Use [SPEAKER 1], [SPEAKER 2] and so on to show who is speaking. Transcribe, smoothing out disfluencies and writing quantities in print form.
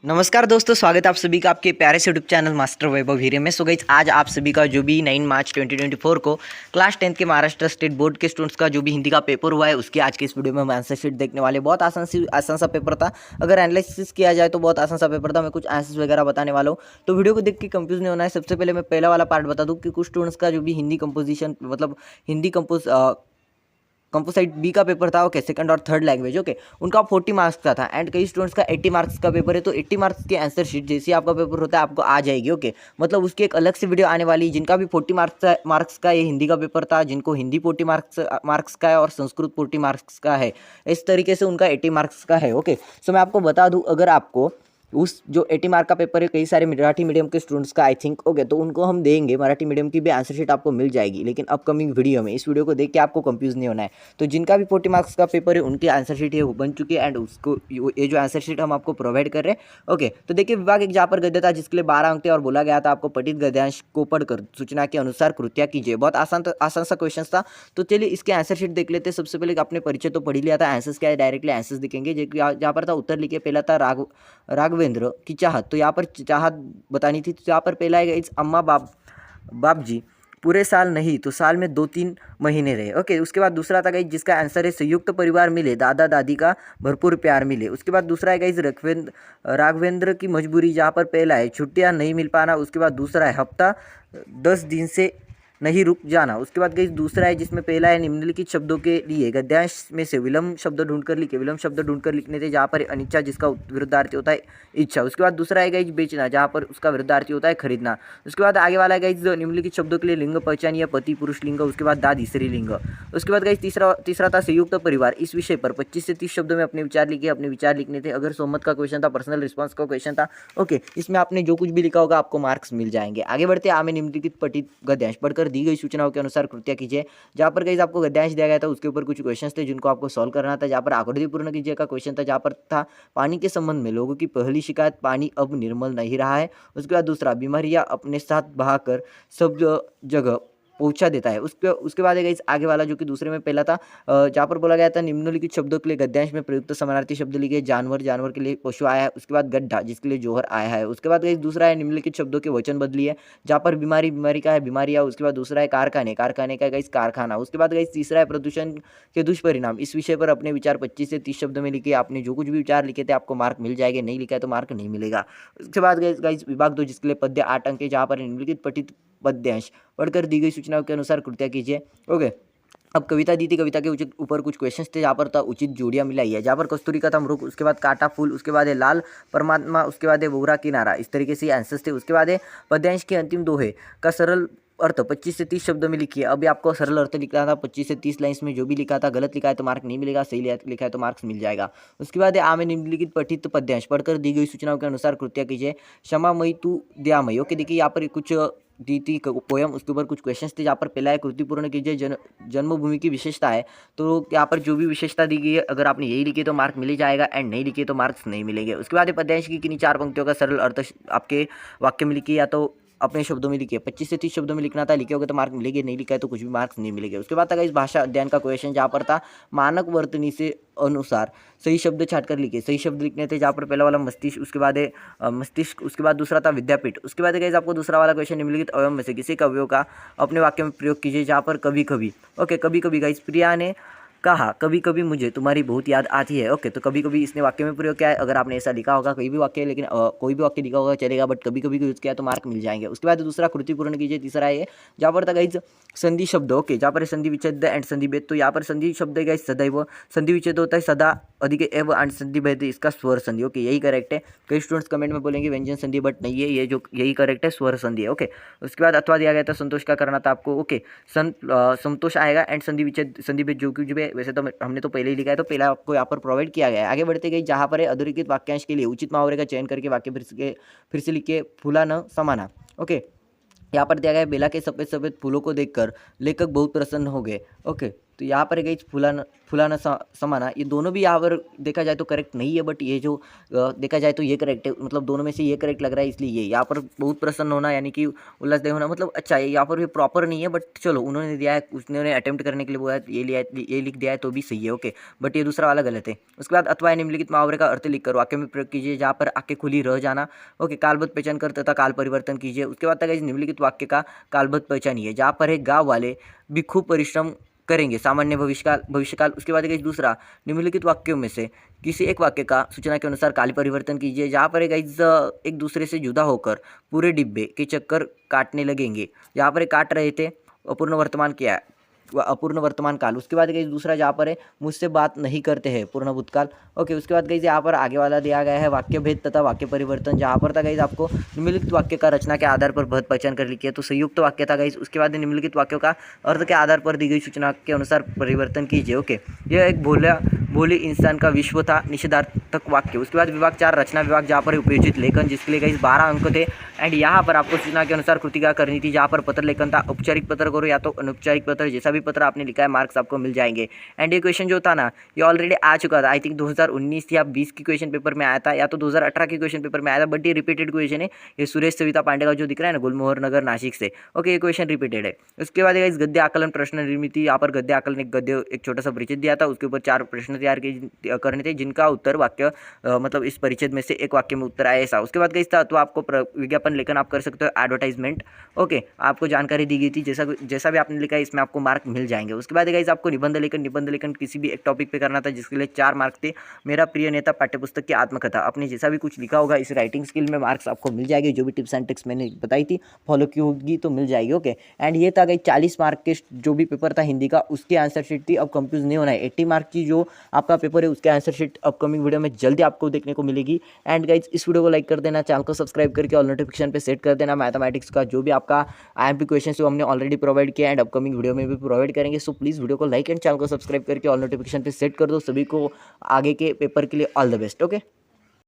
[SPEAKER 1] नमस्कार दोस्तों, स्वागत है आप सभी का आपके प्यारे से यूट्यूब चैनल मास्टर वैभव हीरे में। सो गाइस, आज आप सभी का जो भी 9 मार्च 2024 को क्लास 10th के महाराष्ट्र स्टेट बोर्ड के स्टूडेंट्स का जो भी हिंदी का पेपर हुआ है, उसके आज के इस वीडियो में हम आंसर शीट देखने वाले। बहुत आसान सा पेपर था। अगर एनालिसिस किया जाए तो बहुत आसान सा पेपर था। मैं कुछ आंसर्स वगैरह बताने वाला हूँ, तो वीडियो को देख के कंफ्यूज नहीं होना है। सबसे पहले मैं पहला वाला पार्ट बता दूँ कि कुछ स्टूडेंट्स का जो भी हिंदी कंपोजिशन मतलब हिंदी कंपोजिट बी का पेपर था, ओके, सेकंड और थर्ड लैंग्वेज, ओके, उनका 40 मार्क्स का था। एंड कई स्टूडेंट्स का 80 मार्क्स का पेपर है, तो 80 मार्क्स की आंसर शीट जैसे आपका पेपर होता है आपको आ जाएगी, ओके। मतलब उसकी एक अलग से वीडियो आने वाली, जिनका भी 40 मार्क्स का ये हिंदी का पेपर था, जिनको हिंदी 40 मार्क्स का है और संस्कृत 40 मार्क्स का है, इस तरीके से उनका 80 मार्क्स का है, ओके। सो मैं आपको बता दूँ, अगर आपको उस जो 80 मार्क का पेपर है, कई सारे मराठी मीडियम के स्टूडेंट्स का आई थिंक, ओके, तो उनको हम देंगे। मराठी मीडियम की भी आंसर शीट आपको मिल जाएगी, लेकिन अपकमिंग वीडियो में। इस वीडियो को देख के आपको कंफ्यूज नहीं होना है। तो जिनका भी 40 मार्क्स का पेपर है, उनकी आंसर शीट ये बन चुकी है, एंड उसको ये जो आंसर शीट हम आपको प्रोवाइड कर रहे हैं, ओके। तो देखिए, विभाग एक जहाँ पर गद्य था जिसके लिए 12 अंक थे और बोला गया था आपको पठित गद्यांश को पढ़कर सूचना के अनुसार कृत्या कीजिए। बहुत आसान सा क्वेश्चन था। तो चलिए इसके आंसर शीट देख लेते हैं। सबसे पहले आपने परिचय तो पढ़ ही लिया था, आंसर्स क्या है, डायरेक्टली आंसर्स दिखेंगे। जहाँ पर था उत्तर लिखे, पहला था राघवेंद्र की चाहत, तो यहाँ पर चाहत बतानी थी। तो यहाँ पर पहला है इस अम्मा बाप जी पूरे साल नहीं तो साल में 2-3 महीने रहे, ओके। उसके बाद दूसरा था गाइस जिसका आंसर है संयुक्त परिवार मिले, दादा दादी का भरपूर प्यार मिले। उसके बाद दूसरा है गाइस राघवेंद्र की मजबूरी, जहाँ पर पहला है छुट्टियाँ नहीं मिल पाना। उसके बाद दूसरा है हफ्ता 10 दिन से नहीं रुक जाना। उसके बाद गाइस दूसरा है जिसमें पहला है निम्नलिखित शब्दों के लिए गद्यांश में से विलम्ब शब्द ढूंढकर लिखे। विलम्ब शब्द ढूंढकर लिखने थे, जहाँ पर अनिच्छा जिसका विरुद्धार्थी होता है इच्छा। उसके बाद दूसरा है गाइस बेचना, जहाँ पर उसका विरुद्धार्थी होता है खरीदना। उसके बाद आगे वाला है गाइस निम्नलिखित शब्दों के लिए लिंग पहचानिए, पति पुरुष लिंग। उसके बाद दादी स्त्रीलिंग। उसके बाद गाइस तीसरा था संयुक्त परिवार। इस विषय पर 25 से 30 शब्दों में अपने विचार लिखे। अपने विचार लिखने थे। अगर सोमत का क्वेश्चन था, पर्सनल रिस्पॉन्स का क्वेश्चन था, ओके। इसमें आपने जो कुछ भी लिखा होगा आपको मार्क्स मिल जाएंगे। आगे बढ़ते आगे निम्नलिखित पठित गद्यांश पढ़कर दी गई सूचनाओं के अनुसार कृत्या कीजिए। जहाँ पर गाइस आपको गद्यांश दिया गया था, उसके ऊपर कुछ क्वेश्चंस थे जिनको आपको सॉल्व करना था। जहाँ पर आकृति पूर्ण कीजिए का क्वेश्चन था, जहाँ पर था पानी के संबंध में लोगों की पहली शिकायत, पानी अब निर्मल नहीं रहा है। उसके बाद दूसरा, बीमारियां अपने साथ बहाकर सब जगह पहुंचा देता है। उसके बाद गाइस आगे वाला जो कि दूसरे में पहला था, जहाँ पर बोला गया था निम्नलिखित शब्दों के लिए गद्यांश में प्रयुक्त समानार्थी शब्द लिखे। जानवर, जानवर के लिए पशु आया है। उसके बाद गड्ढा, जिसके लिए जोहर आया है। उसके बाद गाइस दूसरा है निम्नलिखित शब्दों के वचन बदलिए, जहाँ पर बीमारी, बीमारी का है बीमारियाँ। उसके बाद दूसरा है कारखाने, कारखाने का गाइस कारखाना। उसके बाद गाइस तीसरा है प्रदूषण के दुष्परिणाम। इस विषय पर अपने विचार 25 से 30 शब्दों में लिखे। आपने जो कुछ भी विचार लिखे थे आपको मार्क मिल जाएंगे, नहीं लिखा है तो मार्क नहीं मिलेगा। उसके बाद गाइस विभाग 2 जिसके लिए पद्य 8 अंक है, जहाँ पर निम्नलिखित पठित पद्यांश पढ़कर दी गई सूचनाओं के अनुसार कृत्या कीजिए, ओके। अब कविता दी थी, कविता के ऊपर कुछ क्वेश्चंस थे, जहाँ पर था उचित जोड़ियां मिलाई है। जहाँ पर कस्तूरी का था मृग, उसके बाद काटा फूल, उसके बाद है लाल परमात्मा, उसके बाद है बोरा किनारा। इस तरीके से आंसर्स थे। उसके बाद है पद्यांश के अंतिम दोहे का सरल अर्थ 25 से 30 शब्दों में लिखिए। अभी आपको सरल अर्थ लिखना था 25 से 30 लाइन्स में। जो भी लिखा था गलत लिखा है तो मार्क नहीं मिलेगा, सही लिखा है तो मार्क्स मिल जाएगा। उसके बाद है आमे निम्नलिखित पठित पद्यांश पढ़कर दी गई सूचनाओं के अनुसार कृत्या कीजिए। क्षमामयी तू दयामयी, ओके। देखिए यहाँ पर कुछ दी थी पोयम, उसके ऊपर कुछ क्वेश्चंस थे, जहाँ पर पहला है कृति पूर्ण कीजिए। जन्मभूमि की विशेषता है, तो यहाँ पर जो भी विशेषता दी गई है अगर आपने यही लिखी तो मार्क मिल ही जाएगा, एंड नहीं लिखी तो मार्क्स नहीं मिलेंगे। उसके बाद पद्यांश की किन्हीं 4 पंक्तियों का सरल अर्थ आपके वाक्य में लिखिए, या तो अपने शब्दों में लिखिए। 25 से 30 शब्दों में लिखना था, लिखे होगे तो मार्क मिलेंगे, नहीं लिखा है तो कुछ भी मार्क्स नहीं मिलेंगे। उसके बाद था इस भाषा अध्ययन का क्वेश्चन, जहाँ पर था मानक वर्तनी से अनुसार सही शब्द छाटकर लिखे। सही शब्द लिखने थे, जहाँ पर पहला वाला मस्तिष्क, उसके बाद है मस्तिष्क, उसके बाद दूसरा था विद्यापीठ। उसके बाद गाइस आपको दूसरा वाला क्वेश्चन निम्नलिखित अवयव में से किसी का अवयव का अपने वाक्य में प्रयोग कीजिए। जहाँ पर कभी कभी, ओके, कभी कभी गाइस प्रिया ने कहा कभी कभी मुझे तुम्हारी बहुत याद आती है, ओके। तो कभी कभी इसने वाक्य में प्रयोग किया है। अगर आपने ऐसा लिखा होगा, कोई भी वाक्य, लेकिन कोई भी वाक्य लिखा होगा चलेगा, बट कभी कभी यूज किया तो मार्क मिल जाएंगे। उसके बाद दूसरा कृति पूर्ण कीजिए। तीसरा है जहाँ पर था गाइस संधि शब्द, ओके, जहाँ पर संधि विच्छेद एंड संधि भेद। तो यहाँ पर संधि शब्द है गाइस सदैव, संधि विच्छेद होता है सदा, अधिक एव, एंड संधि भेद इसका स्वर संधि, ओके, यही करेक्ट है। कई स्टूडेंट्स कमेंट में बोलेंगे व्यंजन संधि, बट नहीं है, ये जो यही करेक्ट है, स्वर संधि है, ओके। उसके बाद अथवा दिया गया था, संतोष का करना था आपको, ओके। संतोष आएगा, एंड संधि विच्छेद संधि भेद जो कुछ भी है, वैसे तो हमने तो पहले ही लिखा है, तो पहला आपको यहाँ पर प्रोवाइड किया गया है। आगे बढ़ते गए, जहाँ पर है अधोरेखित वाक्यांश के लिए उचित मुहावरे का चयन करके वाक्य फिर से लिखिए। फूला न समाना, ओके। यहाँ पर दिया गया है बेला के सफ़ेद सफ़ेद फूलों को देखकर लेखक बहुत प्रसन्न हो गए, ओके। तो यहाँ पर गाइज फुलाना फुलाना समाना, ये दोनों भी यहाँ पर देखा जाए तो करेक्ट नहीं है, बट ये जो देखा जाए तो ये करेक्ट है, मतलब दोनों में से ये करेक्ट लग रहा है, इसलिए ये यहाँ पर बहुत प्रसन्न होना यानी कि उल्लासदेह होना, मतलब अच्छा है। यहाँ पर भी प्रॉपर नहीं है, बट चलो उन्होंने दिया है, उसने अटेम्प्ट करने के लिए बोला ये लिया, ये लिख दिया है तो भी सही है, ओके। बट ये दूसरा वाला गलत है। उसके बाद अथवा निम्नलिखित मुहावरे का अर्थ लिखकर वाक्य में प्रयोग कीजिए, जहाँ पर आंखें खुली रह जाना, ओके, कालबद्ध पहचान कर तथा काल परिवर्तन कीजिए। उसके बाद तक निम्नलिखित वाक्य का कालबद्ध पहचानिए, जहाँ पर है गाँव वाले भी खूब परिश्रम करेंगे, सामान्य भविष्यकाल। उसके बाद गाइज दूसरा, निम्नलिखित वाक्यों में से किसी एक वाक्य का सूचना के अनुसार काल परिवर्तन कीजिए, जहाँ पर गाइज एक दूसरे से जुदा होकर पूरे डिब्बे के चक्कर काटने लगेंगे, जहाँ पर काट रहे थे, अपूर्ण वर्तमान क्या है, वह अपूर्ण वर्तमान काल। उसके बाद गाइज दूसरा जहाँ पर है मुझसे बात नहीं करते हैं, पूर्ण भूतकाल, ओके। उसके बाद गाइज यहाँ पर आगे वाला दिया गया है वाक्य भेद तथा वाक्य परिवर्तन, जहाँ पर था गाइज आपको निम्नलिखित वाक्य का रचना के आधार पर भेद पहचान कर लिखिए, तो संयुक्त वाक्य था गाइज। उसके बाद निम्नलिखित वाक्यों का अर्थ के आधार पर दी गई सूचना के अनुसार परिवर्तन कीजिए, ओके। यह एक भोले इंसान का विश्व था, निषेधार्थक वाक्य। उसके बाद विभाग 4 रचना विभाग, जहाँ पर उपयोजित लेखन, जिसके लिए गाइज 12 अंक थे। एंड यहाँ पर आपको सूचना के अनुसार कृतिका करनी थी, जहाँ पर पत्र लेखन था, औपचारिक पत्र करो या तो अनौपचारिक पत्र, जैसा भी पत्र आपने लिखा है मार्क्स आपको मिल जाएंगे। एंड ये क्वेश्चन जो था ना, ये ऑलरेडी आ चुका था, आई थिंक 2019 या 20 की क्वेश्चन पेपर में आया था, या तो 2018 के क्वेश्चन पेपर में आया था, बट ये रिपीटेड क्वेश्चन है। ये सुरेश सविता पांडे का जो दिख रहा है ना, गुलमोहर नगर नासिक से, ओके, ये क्वेश्चन रिपीटेड है। उसके बाद इस गद्य आकलन प्रश्न निर्मित, यहाँ पर गद्य आकलन एक छोटा सा परिचय दिया था, उसके ऊपर 4 प्रश्न तैयार करने थे, जिनका उत्तर वाक्य मतलब इस परिचय में से एक वाक्य में उत्तर आया ऐसा। उसके बाद गाइस था तो आपको विज्ञापन लेखन आप कर सकते हो, एडवर्टाइजमेंट, ओके, आपको जानकारी दी गई थी, जैसा भी आपने लिखा है इसमें आपको मार्क मिल जाएंगे। उसके बाद गाइस आपको निबंध लेखन किसी भी एक टॉपिक पे करना था, जिसके लिए 4 मार्क थे। मेरा प्रिय नेता पाठ्यपुस्तक की आत्मकथा, आपने जैसा भी कुछ लिखा होगा इस राइटिंग स्किल में मार्क्स आपको मिल जाएंगे, जो भी टिप्स एंड ट्रिक्स मैंने बताई थी फॉलो की होगी तो मिल जाएगी, ओके। एंड ये था गाइस 40 मार्क के जो भी पेपर था हिंदी का, उसकी आंसर शीट थी। अब कंफ्यूज नहीं होना है, 80 मार्क की जो आपका पेपर है उसके आंसर शीट अपकमिंग वीडियो में जल्दी आपको देखने को मिलेगी। एंड गाइज इस वीडियो को लाइक कर देना, चैनल को सब्सक्राइब करके ऑल नोटिफिकेशन पे सेट कर देना। मैथमेटिक्स का जो भी आपका IMP क्वेश्चन है वो हमने ऑलरेडी प्रोवाइड किया एंड अपकमिंग वीडियो में भी प्रोवाइड करेंगे। सो प्लीज़ वीडियो को लाइक एंड चैनल को सब्सक्राइब करके ऑल नोटिफिकेशन पे सेट कर दो। सभी को आगे के पेपर के लिए ऑल द बेस्ट, ओके।